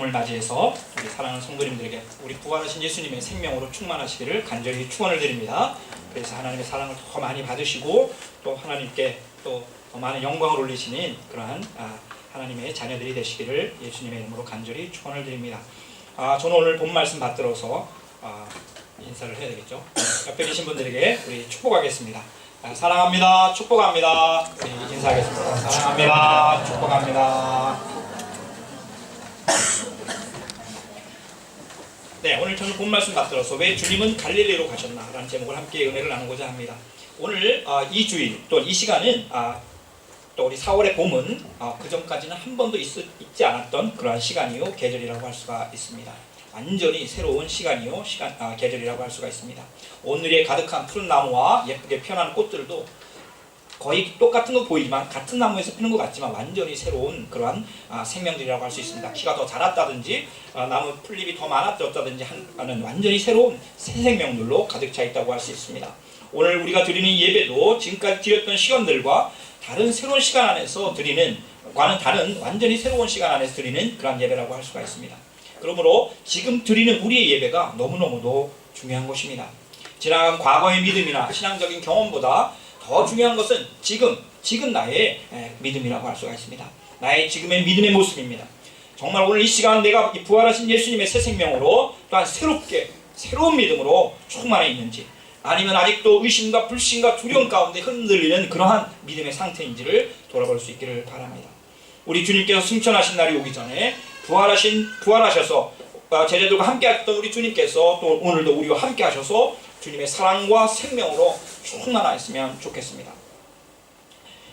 주님을 맞이해서 우리 사랑하는 성도님들에게 우리 부활하신 예수님의 생명으로 충만하시기를 간절히 축원을 드립니다. 그래서 하나님의 사랑을 더 많이 받으시고 또 하나님께 또 더 많은 영광을 올리시는 그러한 하나님의 자녀들이 되시기를 예수님의 이름으로 간절히 축원을 드립니다. 저는 오늘 본 말씀 받들어서 인사를 해야 되겠죠. 옆에 계신 분들에게 우리 축복하겠습니다. 사랑합니다. 축복합니다. 우리 인사하겠습니다. 사랑합니다. 축복합니다. 네, 오늘 저는 본 말씀 받들어서 왜 주님은 갈릴리로 가셨나 라는 제목을 함께 은혜를 나누고자 합니다. 오늘 이 주일 또 이 시간은 또 우리 4월의 봄은 그 전까지는 한 번도 있지 않았던 그러한 시간이요 계절이라고 할 수가 있습니다. 완전히 새로운 시간이요 계절이라고 할 수가 있습니다. 오늘에 가득한 푸른 나무와 예쁘게 피어나는 꽃들도 거의 똑같은 거 보이지만 같은 나무에서 피는 것 같지만 완전히 새로운 그러한 생명들이라고 할 수 있습니다. 키가 더 자랐다든지 나무 풀잎이 더 많아졌다든지 하는 완전히 새로운 새 생명들로 가득 차 있다고 할 수 있습니다. 오늘 우리가 드리는 예배도 지금까지 드렸던 시간들과 다른 새로운 시간 안에서 과는 다른 완전히 새로운 시간 안에서 드리는 그런 예배라고 할 수가 있습니다. 그러므로 지금 드리는 우리의 예배가 너무너무도 중요한 것입니다. 지나간 과거의 믿음이나 신앙적인 경험보다 더 중요한 것은 지금 나의 믿음이라고 할 수가 있습니다. 나의 지금의 믿음의 모습입니다. 정말 오늘 이 시간 내가 부활하신 예수님의 새 생명으로 또한 새로운 믿음으로 충만해 있는지, 아니면 아직도 의심과 불신과 두려움 가운데 흔들리는 그러한 믿음의 상태인지를 돌아볼 수 있기를 바랍니다. 우리 주님께서 승천하신 날이 오기 전에 부활하셔서 제자들과 함께 하셨던 우리 주님께서 또 오늘도 우리와 함께 하셔서 주님의 사랑과 생명으로 충만하였으면 좋겠습니다.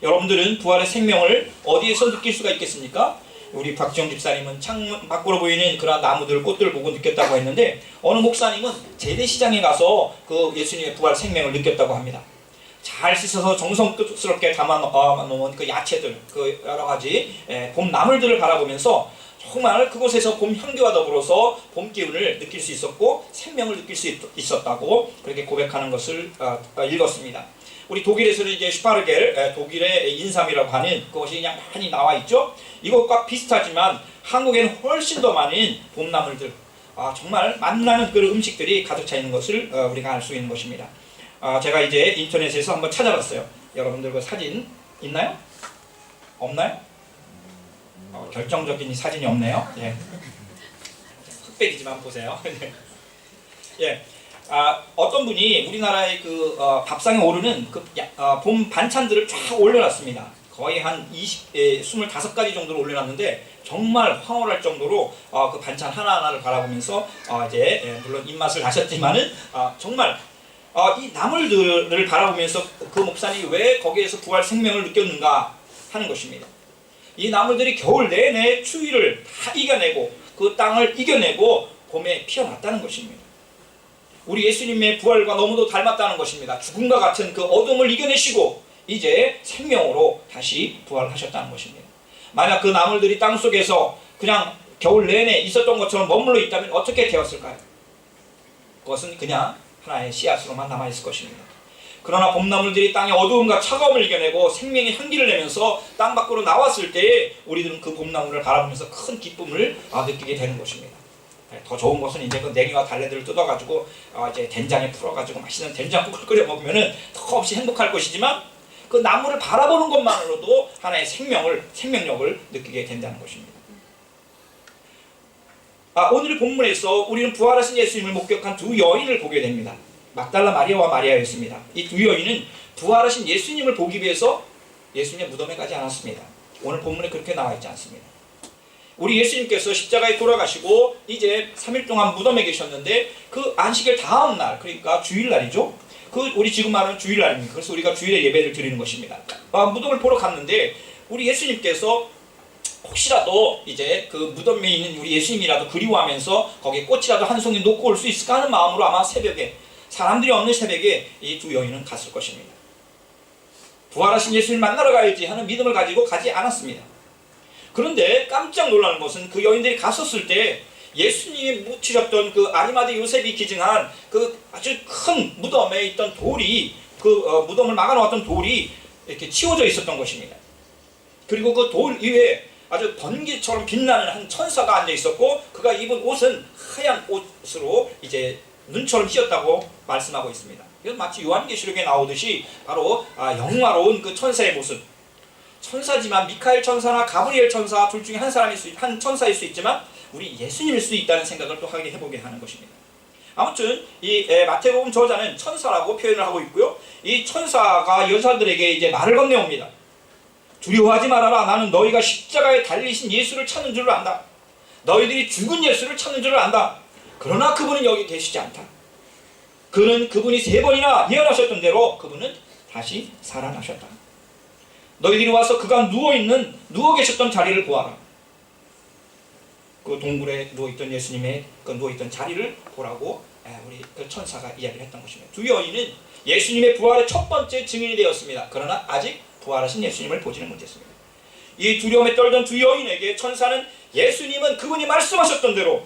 여러분들은 부활의 생명을 어디에서 느낄 수가 있겠습니까? 우리 박지영 집사님은 창문 밖으로 보이는 그런 나무들, 꽃들을 보고 느꼈다고 했는데, 어느 목사님은 재래시장에 가서 그 예수님의 부활 생명을 느꼈다고 합니다. 잘 씻어서 정성스럽게 담아놓은 그 야채들, 그 여러 가지 봄 나물들을 바라보면서 정말 그곳에서 봄 향기와 더불어서 봄 기운을 느낄 수 있었고 생명을 느낄 수 있었다고 그렇게 고백하는 것을 읽었습니다. 우리 독일에서는 이제 슈파르겔, 독일의 인삼이라고 하는 그것이 그냥 많이 나와 있죠. 이것과 비슷하지만 한국에는 훨씬 더 많은 봄나물들, 정말 맛나는 그런 음식들이 가득 차 있는 것을 우리가 알 수 있는 것입니다. 제가 이제 인터넷에서 한번 찾아봤어요. 여러분들 그 사진 있나요? 없나요? 결정적인 사진이 없네요. 예. 흑백이지만 보세요. 예. 어떤 분이 우리나라의 그 밥상에 오르는 그 봄 반찬들을 쫙 올려놨습니다. 거의 한 25가지 정도를 올려놨는데 정말 황홀할 정도로 그 반찬 하나하나를 바라보면서 이제 물론 입맛을 다셨지만은 정말 이 나물들을 바라보면서 그 목사님이 왜 거기에서 부활 생명을 느꼈는가 하는 것입니다. 이 나물들이 겨울 내내 추위를 다 이겨내고 그 땅을 이겨내고 봄에 피어났다는 것입니다. 우리 예수님의 부활과 너무도 닮았다는 것입니다. 죽음과 같은 그 어둠을 이겨내시고 이제 생명으로 다시 부활하셨다는 것입니다. 만약 그 나물들이 땅속에서 그냥 겨울 내내 있었던 것처럼 머물러 있다면 어떻게 되었을까요? 그것은 그냥 하나의 씨앗으로만 남아있을 것입니다. 그러나 봄나물들이 땅의 어두움과 차가움을 이겨내고 생명의 향기를 내면서 땅 밖으로 나왔을 때 우리들은 그 봄나물을 바라보면서 큰 기쁨을 느끼게 되는 것입니다. 더 좋은 것은 이제 그 냉이와 달래들을 뜯어가지고 이제 된장에 풀어가지고 맛있는 된장국을 끓여 먹으면은 더없이 행복할 것이지만 그 나물을 바라보는 것만으로도 하나의 생명력을 느끼게 된다는 것입니다. 오늘 본문에서 우리는 부활하신 예수님을 목격한 두 여인을 보게 됩니다. 막달라 마리아와 마리아였습니다. 이 두 여인은 부활하신 예수님을 보기 위해서 예수님의 무덤에 가지 않았습니다. 오늘 본문에 그렇게 나와 있지 않습니다. 우리 예수님께서 십자가에 돌아가시고 이제 3일 동안 무덤에 계셨는데 그 안식일 다음 날, 그러니까 주일날이죠. 우리 지금 말하는 주일날입니다. 그래서 우리가 주일에 예배를 드리는 것입니다. 무덤을 보러 갔는데 우리 예수님께서 혹시라도 이제 그 무덤에 있는 우리 예수님이라도 그리워하면서 거기에 꽃이라도 한 송이 놓고 올 수 있을까 하는 마음으로 아마 새벽에, 사람들이 없는 새벽에 이 두 여인은 갔을 것입니다. 부활하신 예수님을 만나러 가야지 하는 믿음을 가지고 가지 않았습니다. 그런데 깜짝 놀라는 것은 그 여인들이 갔었을 때 예수님이 묻히셨던 그 아리마대 요셉이 기증한 그 아주 큰 무덤에 있던 돌이, 무덤을 막아놓았던 돌이 이렇게 치워져 있었던 것입니다. 그리고 그 돌 위에 아주 번개처럼 빛나는 한 천사가 앉아 있었고 그가 입은 옷은 하얀 옷으로 이제 눈처럼 휘었다고 말씀하고 있습니다. 이건 마치 요한계시록에 나오듯이 바로 영화로운 그 천사의 모습. 천사지만 미카엘 천사나 가브리엘 천사 둘 중에 한 천사일 수 있지만 우리 예수님일 수도 있다는 생각을 또 하게 해보게 하는 것입니다. 아무튼 이 마태복음 저자는 천사라고 표현을 하고 있고요. 이 천사가 여자들에게 이제 말을 건네옵니다. 두려워하지 말아라. 나는 너희가 십자가에 달리신 예수를 찾는 줄을 안다. 너희들이 죽은 예수를 찾는 줄을 안다. 그러나 그분은 여기 계시지 않다. 그분이 3번이나 예언하셨던 대로 그분은 다시 살아나셨다. 너희들이 와서 그가 누워 계셨던 자리를 보아라. 그 동굴에 누워있던 예수님의 그 누워있던 자리를 보라고 우리 그 천사가 이야기를 했던 것입니다. 두 여인은 예수님의 부활의 첫 번째 증인이 되었습니다. 그러나 아직 부활하신 예수님을 보지는 못했습니다. 이 두려움에 떨던 두 여인에게 천사는 예수님은 그분이 말씀하셨던 대로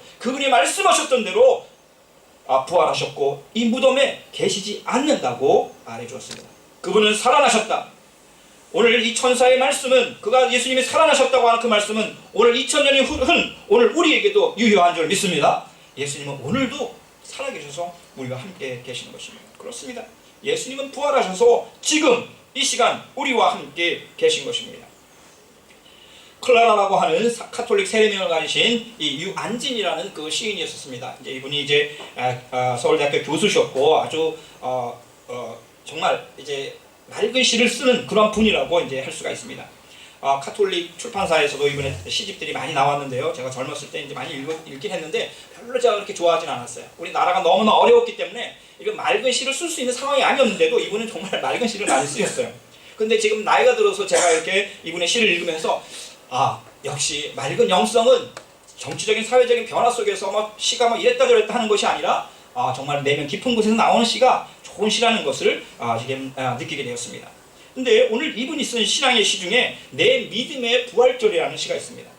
부활하셨고 이 무덤에 계시지 않는다고 말해주었습니다. 그분은 살아나셨다. 오늘 이 천사의 말씀은 그가 예수님이 살아나셨다고 하는 그 말씀은 오늘 2000년이 흐른 오늘 우리에게도 유효한 줄 믿습니다. 예수님은 오늘도 살아계셔서 우리와 함께 계시는 것입니다. 그렇습니다. 예수님은 부활하셔서 지금 이 시간 우리와 함께 계신 것입니다. 클라라라고 하는 카톨릭 세례명을 가지신 이 유안진이라는 그 시인이었습니다. 이제 이분이 이제 서울대학교 교수셨고 아주 정말 이제 맑은 시를 쓰는 그런 분이라고 이제 할 수가 있습니다. 카톨릭 출판사에서도 이분의 시집들이 많이 나왔는데요. 제가 젊었을 때 이제 많이 읽긴 했는데 별로 제가 그렇게 좋아하진 않았어요. 우리 나라가 너무나 어려웠기 때문에 이런 맑은 시를 쓸 수 있는 상황이 아니었는데도 이분은 정말 맑은 시를 많이 쓰셨어요. 근데 지금 나이가 들어서 제가 이렇게 이분의 시를 읽으면서 역시 맑은 영성은 정치적인 사회적인 변화 속에서 시가 이랬다 저랬다 하는 것이 아니라 정말 내면 깊은 곳에서 나오는 시가 좋은 시라는 것을 지금 느끼게 되었습니다. 근데 오늘 이분이 쓴 신앙의 시 중에 내 믿음의 부활절이라는 시가 있습니다.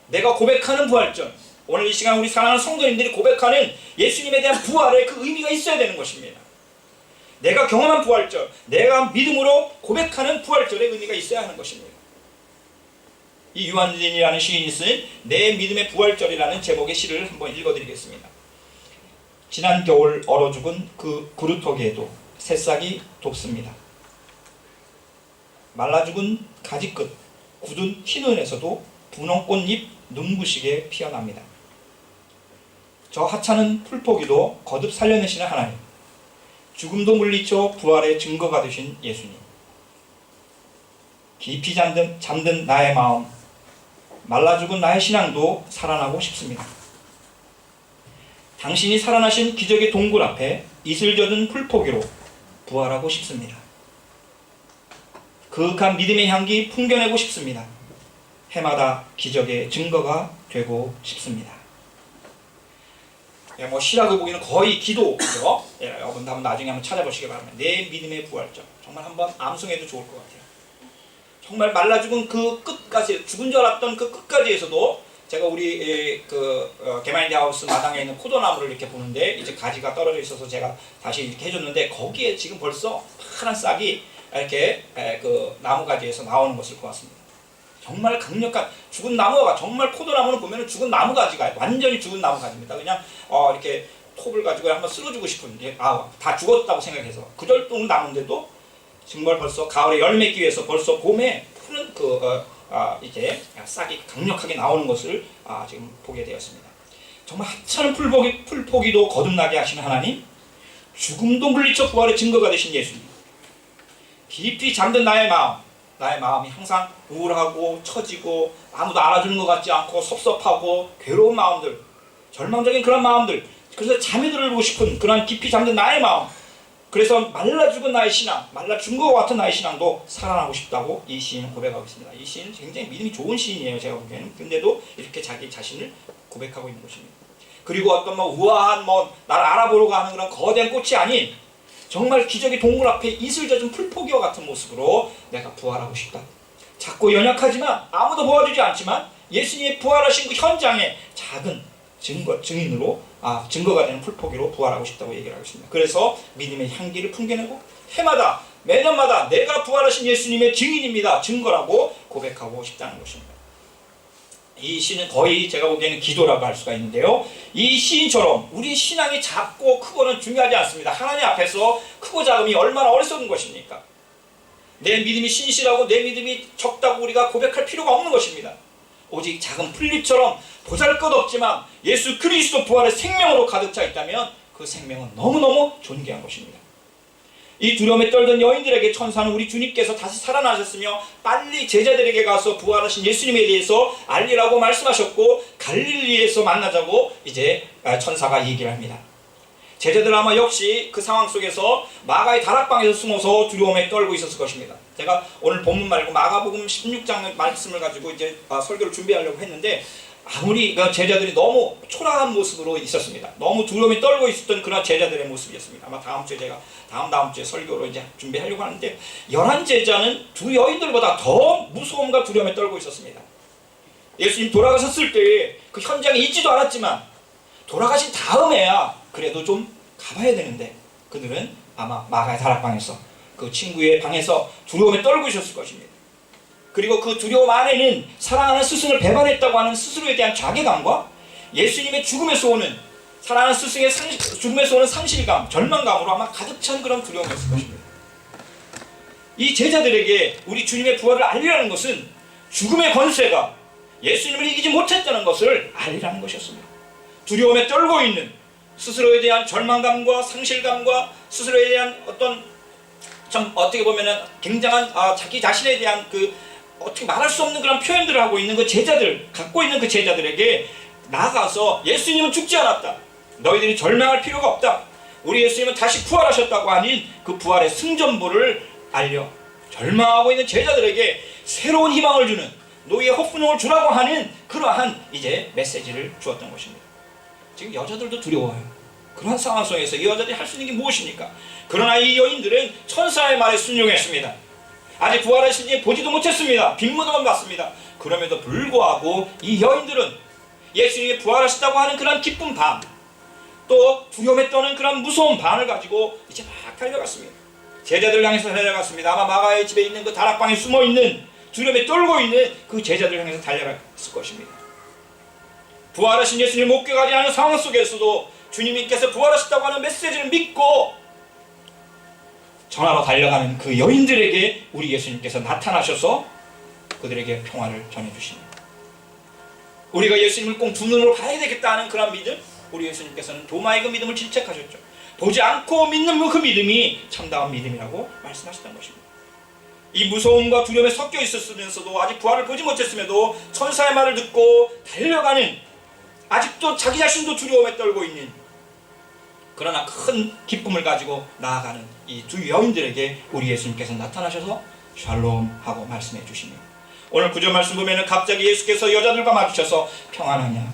내가 고백하는 부활절. 오늘 이 시간 우리 사랑하는 성도님들이 고백하는 예수님에 대한 부활의 그 의미가 있어야 되는 것입니다. 내가 경험한 부활절, 내가 믿음으로 고백하는 부활절의 의미가 있어야 하는 것입니다. 이 유한진이라는 시인이 쓴 내 믿음의 부활절이라는 제목의 시를 한번 읽어드리겠습니다. 지난 겨울 얼어 죽은 그 구루터기에도 새싹이 돋습니다. 말라 죽은 가지 끝 굳은 흰눈에서도 분홍꽃잎 눈부시게 피어납니다. 저 하찮은 풀포기도 거듭 살려내시는 하나님, 죽음도 물리쳐 부활의 증거가 되신 예수님, 깊이 잠든 나의 마음, 말라 죽은 나의 신앙도 살아나고 싶습니다. 당신이 살아나신 기적의 동굴 앞에 이슬 젖은 풀포기로 부활하고 싶습니다. 그윽한 믿음의 향기 풍겨내고 싶습니다. 해마다 기적의 증거가 되고 싶습니다. 시라고 보기는 거의 기도죠. 여러분 한번 나중에 한번 찾아보시기 바랍니다. 내 믿음의 부활절. 정말 한번 암송해도 좋을 것 같아요. 정말 말라 죽은 그 끝까지, 죽은 줄 알았던 그 끝까지에서도 제가 우리 개마인드 하우스 마당에 있는 포도나무를 이렇게 보는데 이제 가지가 떨어져 있어서 제가 다시 이렇게 해줬는데 거기에 지금 벌써 파란 싹이 이렇게 그 나무가지에서 나오는 것을 보았습니다. 정말 강력한 죽은 나무가, 정말 포도나무는 보면 죽은 나무가지가 완전히 죽은 나무가지입니다. 그냥 이렇게 톱을 가지고 한번 쓸어주고 싶은, 다 죽었다고 생각해서 그절동 나무인데도 정말 벌써 가을에 열 맺기 위해서 벌써 봄에 푸른 이제 싹이 강력하게 나오는 것을 지금 보게 되었습니다. 정말 하찮은 풀포기도 거듭나게 하시는 하나님, 죽음도 물리쳐 부활의 증거가 되신 예수님, 깊이 잠든 나의 마음이 항상 우울하고 처지고 아무도 알아주는 것 같지 않고 섭섭하고 괴로운 마음들, 절망적인 그런 마음들, 그래서 잠이 들고 싶은 그런 깊이 잠든 나의 마음, 그래서 말라 죽은 나의 신앙, 말라 죽은 것 같은 나의 신앙도 살아나고 싶다고 이 시인은 고백하고 있습니다. 이 시인은 굉장히 믿음이 좋은 시인이에요, 제가 보기에는. 근데도 이렇게 자기 자신을 고백하고 있는 것입니다. 그리고 어떤 우아한 나를 알아보려고 하는 그런 거대한 꽃이 아닌 정말 기적의 동굴 앞에 이슬 젖은 풀포기와 같은 모습으로 내가 부활하고 싶다. 작고 연약하지만 아무도 도와주지 않지만 예수님이 부활하신 그 현장에 작은 증인으로 증거가 되는 풀포기로 부활하고 싶다고 얘기를 하고 있습니다. 그래서 믿음의 향기를 풍겨내고 해마다 매년마다 내가 부활하신 예수님의 증인입니다. 증거라고 고백하고 싶다는 것입니다. 이 시는 거의 제가 보기에는 기도라고 할 수가 있는데요. 이 시인처럼 우리 신앙이 작고 크고는 중요하지 않습니다. 하나님 앞에서 크고 작음이 얼마나 어리석은 것입니까? 내 믿음이 신실하고 내 믿음이 적다고 우리가 고백할 필요가 없는 것입니다. 오직 작은 풀잎처럼 보잘것없지만 예수 그리스도 부활의 생명으로 가득 차 있다면 그 생명은 너무너무 존귀한 것입니다. 이 두려움에 떨던 여인들에게 천사는 우리 주님께서 다시 살아나셨으며 빨리 제자들에게 가서 부활하신 예수님에 대해서 알리라고 말씀하셨고 갈릴리에서 만나자고 이제 천사가 얘기를 합니다. 제자들 아마 역시 그 상황 속에서 마가의 다락방에서 숨어서 두려움에 떨고 있었을 것입니다. 제가 오늘 본문 말고 마가복음 16장 말씀을 가지고 이제 설교를 준비하려고 했는데 아무리 제자들이 너무 초라한 모습으로 있었습니다. 너무 두려움에 떨고 있었던 그런 제자들의 모습이었습니다. 아마 다음 주에 제가 다음 주에 설교로 이제 준비하려고 하는데 11제자는 두 여인들보다 더 무서움과 두려움에 떨고 있었습니다. 예수님 돌아가셨을 때 그 현장에 있지도 않았지만 돌아가신 다음에야 그래도 좀 가봐야 되는데 그들은 아마 마가의 다락방에서 그 친구의 방에서 두려움에 떨고 있었을 것입니다. 그리고 그 두려움 안에는 사랑하는 스승을 배반했다고 하는 스스로에 대한 자괴감과 예수님의 죽음에서 오는 사랑하는 스승의 죽음에서 오는 상실감, 절망감으로 아마 가득 찬 그런 두려움이었을 것입니다. 이 제자들에게 우리 주님의 부활을 알리라는 것은 죽음의 권세가 예수님을 이기지 못했다는 것을 알리라는 것이었습니다. 두려움에 떨고 있는 스스로에 대한 절망감과 상실감과 스스로에 대한 어떤 참 어떻게 보면은 굉장한 자기 자신에 대한 그 어떻게 말할 수 없는 그런 표현들을 하고 있는 그 제자들, 갖고 있는 그 제자들에게 나아가서 예수님은 죽지 않았다. 너희들이 절망할 필요가 없다. 우리 예수님은 다시 부활하셨다고 하는 그 부활의 승전보를 알려 절망하고 있는 제자들에게 새로운 희망을 주는 노예의 호프농을 주라고 하는 그러한 이제 메시지를 주었던 것입니다. 지금 여자들도 두려워요. 그러한 상황 속에서 이 여자들이 할 수 있는 게 무엇입니까? 그러나 이 여인들은 천사의 말에 순종했습니다. 아직 부활하신 지 보지도 못했습니다. 빈무덤만 봤습니다. 그럼에도 불구하고 이 여인들은 예수님이 부활하셨다고 하는 그런 기쁜 반, 또 두려움에 떠는 그런 무서운 반을 가지고 이제 막 달려갔습니다. 제자들을 향해서 달려갔습니다. 아마 마가의 집에 있는 그 다락방에 숨어있는 두려움에 떨고 있는 그 제자들을 향해서 달려갔을 것입니다. 부활하신 예수님을 목격하지 않은 상황 속에서도 주님께서 부활하셨다고 하는 메시지를 믿고 전하러 달려가는 그 여인들에게 우리 예수님께서 나타나셔서 그들에게 평화를 전해주십니다. 우리가 예수님을 꼭 두 눈으로 봐야 되겠다는 그런 믿음, 우리 예수님께서는 도마의 그 믿음을 질책하셨죠. 보지 않고 믿는 그 믿음이 참다운 믿음이라고 말씀하셨던 것입니다. 이 무서움과 두려움에 섞여 있었으면서도 아직 부활을 보지 못했음에도 천사의 말을 듣고 달려가는, 아직도 자기 자신도 두려움에 떨고 있는, 그러나 큰 기쁨을 가지고 나아가는 이 두 여인들에게 우리 예수님께서 나타나셔서 샬롬 하고 말씀해 주십니다. 오늘 구절 말씀 보면은 갑자기 예수께서 여자들과 마주쳐서 평안하냐.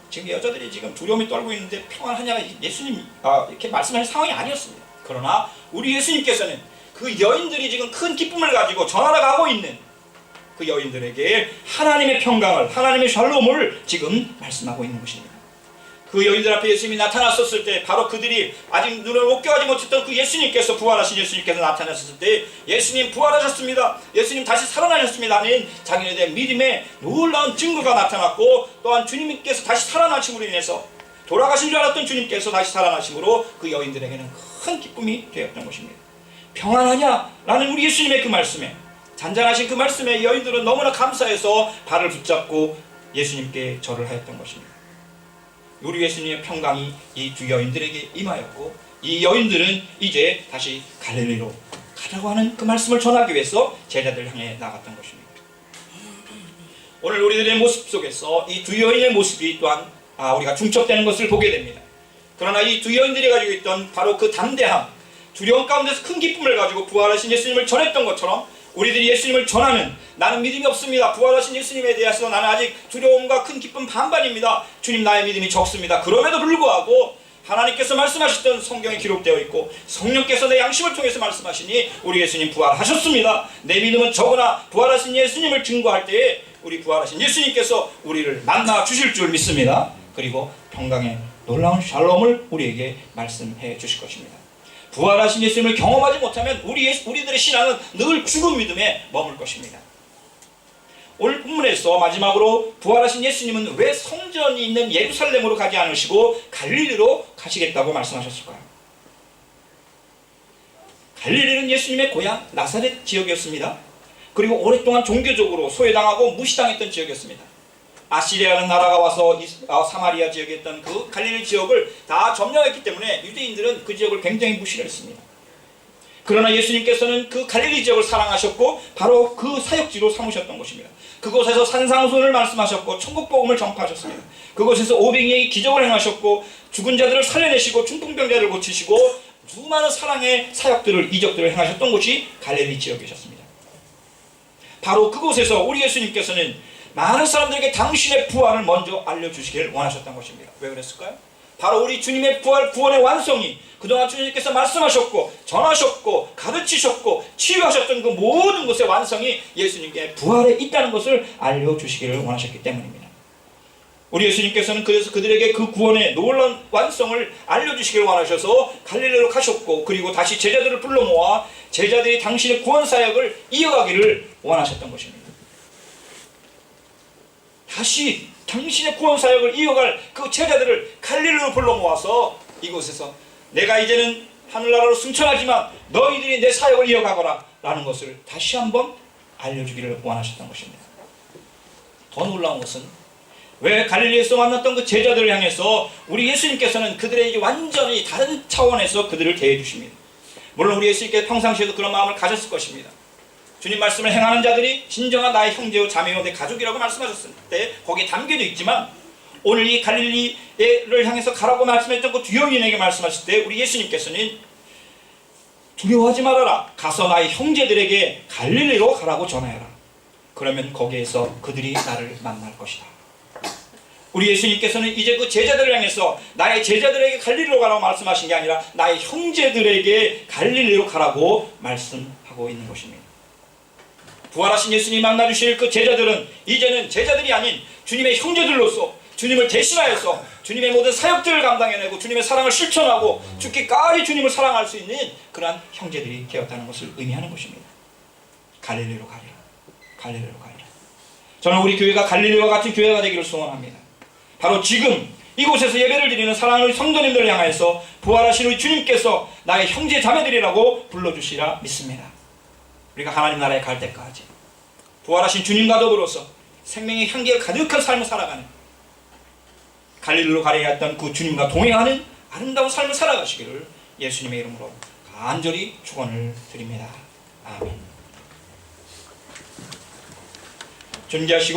지금 여자들이 지금 두려움에 떨고 있는데 평안하냐가 예수님 이렇게 말씀하신 상황이 아니었습니다. 그러나 우리 예수님께서는 그 여인들이 지금 큰 기쁨을 가지고 전하러 가고 있는 그 여인들에게 하나님의 평강을, 하나님의 샬롬을 지금 말씀하고 있는 것입니다. 그 여인들 앞에 예수님이 나타났었을 때 바로 그들이 아직 눈을 목격하지 못했던 그 예수님께서, 부활하신 예수님께서 나타났을 때 예수님 부활하셨습니다, 예수님 다시 살아나셨습니다 하는 자기네 대한 믿음의 놀라운 증거가 나타났고, 또한 주님께서 다시 살아나심으로 인해서 돌아가신 줄 알았던 주님께서 다시 살아나심으로 그 여인들에게는 큰 기쁨이 되었던 것입니다. 평안하냐라는 우리 예수님의 그 말씀에, 잔잔하신 그 말씀에 여인들은 너무나 감사해서 발을 붙잡고 예수님께 절을 하였던 것입니다. 우리 예수님의 평강이 이 두 여인들에게 임하였고, 이 여인들은 이제 다시 갈릴리로 가자고 하는 그 말씀을 전하기 위해서 제자들 향해 나갔던 것입니다. 오늘 우리들의 모습 속에서 이 두 여인의 모습이 또한 우리가 중첩되는 것을 보게 됩니다. 그러나 이 두 여인들이 가지고 있던 바로 그 담대함, 두려움 가운데서 큰 기쁨을 가지고 부활하신 예수님을 전했던 것처럼 우리들이 예수님을 전하는, 나는 믿음이 없습니다, 부활하신 예수님에 대해서 나는 아직 두려움과 큰 기쁨 반반입니다, 주님 나의 믿음이 적습니다, 그럼에도 불구하고 하나님께서 말씀하셨던 성경에 기록되어 있고 성령께서 내 양심을 통해서 말씀하시니 우리 예수님 부활하셨습니다, 내 믿음은 적으나 부활하신 예수님을 증거할 때에 우리 부활하신 예수님께서 우리를 만나 주실 줄 믿습니다. 그리고 평강의 놀라운 샬롬을 우리에게 말씀해 주실 것입니다. 부활하신 예수님을 경험하지 못하면 우리들의 신앙은 늘 죽은 믿음에 머물 것입니다. 오늘 본문에서 마지막으로 부활하신 예수님은 왜 성전이 있는 예루살렘으로 가지 않으시고 갈릴리로 가시겠다고 말씀하셨을까요? 갈릴리는 예수님의 고향 나사렛 지역이었습니다. 그리고 오랫동안 종교적으로 소외당하고 무시당했던 지역이었습니다. 아시리아라는 나라가 와서 사마리아 지역에 있던 그 갈릴리 지역을 다 점령했기 때문에 유대인들은 그 지역을 굉장히 무시를 했습니다. 그러나 예수님께서는 그 갈릴리 지역을 사랑하셨고 바로 그 사역지로 삼으셨던 것입니다. 그곳에서 산상수훈을 말씀하셨고 천국복음을 전파하셨습니다. 그곳에서 오병이의 기적을 행하셨고 죽은 자들을 살려내시고 중풍병자를 고치시고 수많은 사랑의 사역들을 이적들을 행하셨던 곳이 갈릴리 지역이셨습니다. 바로 그곳에서 우리 예수님께서는 많은 사람들에게 당신의 부활을 먼저 알려주시기를 원하셨던 것입니다. 왜 그랬을까요? 바로 우리 주님의 부활, 구원의 완성이 그동안 주님께서 말씀하셨고 전하셨고 가르치셨고 치유하셨던 그 모든 것의 완성이 예수님께 부활에 있다는 것을 알려주시기를 원하셨기 때문입니다. 우리 예수님께서는 그래서 그들에게 그 구원의 놀라운 완성을 알려주시기를 원하셔서 갈릴리로 가셨고 그리고 다시 제자들을 불러 모아 제자들이 당신의 구원 사역을 이어가기를 원하셨던 것입니다. 다시 당신의 구원 사역을 이어갈 그 제자들을 갈릴리로 불러 모아서 이곳에서 내가 이제는 하늘나라로 승천하지만 너희들이 내 사역을 이어가거라 라는 것을 다시 한번 알려주기를 원하셨던 것입니다. 더 놀라운 것은 왜 갈릴리에서 만났던 그 제자들을 향해서 우리 예수님께서는 그들에게 완전히 다른 차원에서 그들을 대해 주십니다. 물론 우리 예수님께서 평상시에도 그런 마음을 가졌을 것입니다. 주님 말씀을 행하는 자들이 진정한 나의 형제요 자매요 내 가족이라고 말씀하셨을 때 거기에 담겨져 있지만 오늘 이 갈릴리를 향해서 가라고 말씀했던 그 두 여인에게 말씀하실 때 우리 예수님께서는 두려워하지 말아라. 가서 나의 형제들에게 갈릴리로 가라고 전하여라. 그러면 거기에서 그들이 나를 만날 것이다. 우리 예수님께서는 이제 그 제자들을 향해서 나의 제자들에게 갈릴리로 가라고 말씀하신 게 아니라 나의 형제들에게 갈릴리로 가라고 말씀하고 있는 것입니다. 부활하신 예수님 만나주실 그 제자들은 이제는 제자들이 아닌 주님의 형제들로서 주님을 대신하여서 주님의 모든 사역들을 감당해내고 주님의 사랑을 실천하고 죽기까지 주님을 사랑할 수 있는 그러한 형제들이 되었다는 것을 의미하는 것입니다. 갈릴리로 가리라. 갈릴리로 가리라. 저는 우리 교회가 갈릴리와 같은 교회가 되기를 소원합니다. 바로 지금 이곳에서 예배를 드리는 사랑하는 성도님들을 향해서 부활하신 우리 주님께서 나의 형제 자매들이라고 불러주시라 믿습니다. 우리가 하나님 나라에 갈 때까지 부활하신 주님과 더불어서 생명의 향기가 가득한 삶을 살아가는 갈릴리로 가려야 했던 그 주님과 동행하는 아름다운 삶을 살아가시기를 예수님의 이름으로 간절히 축원을 드립니다. 아멘. 존귀하시고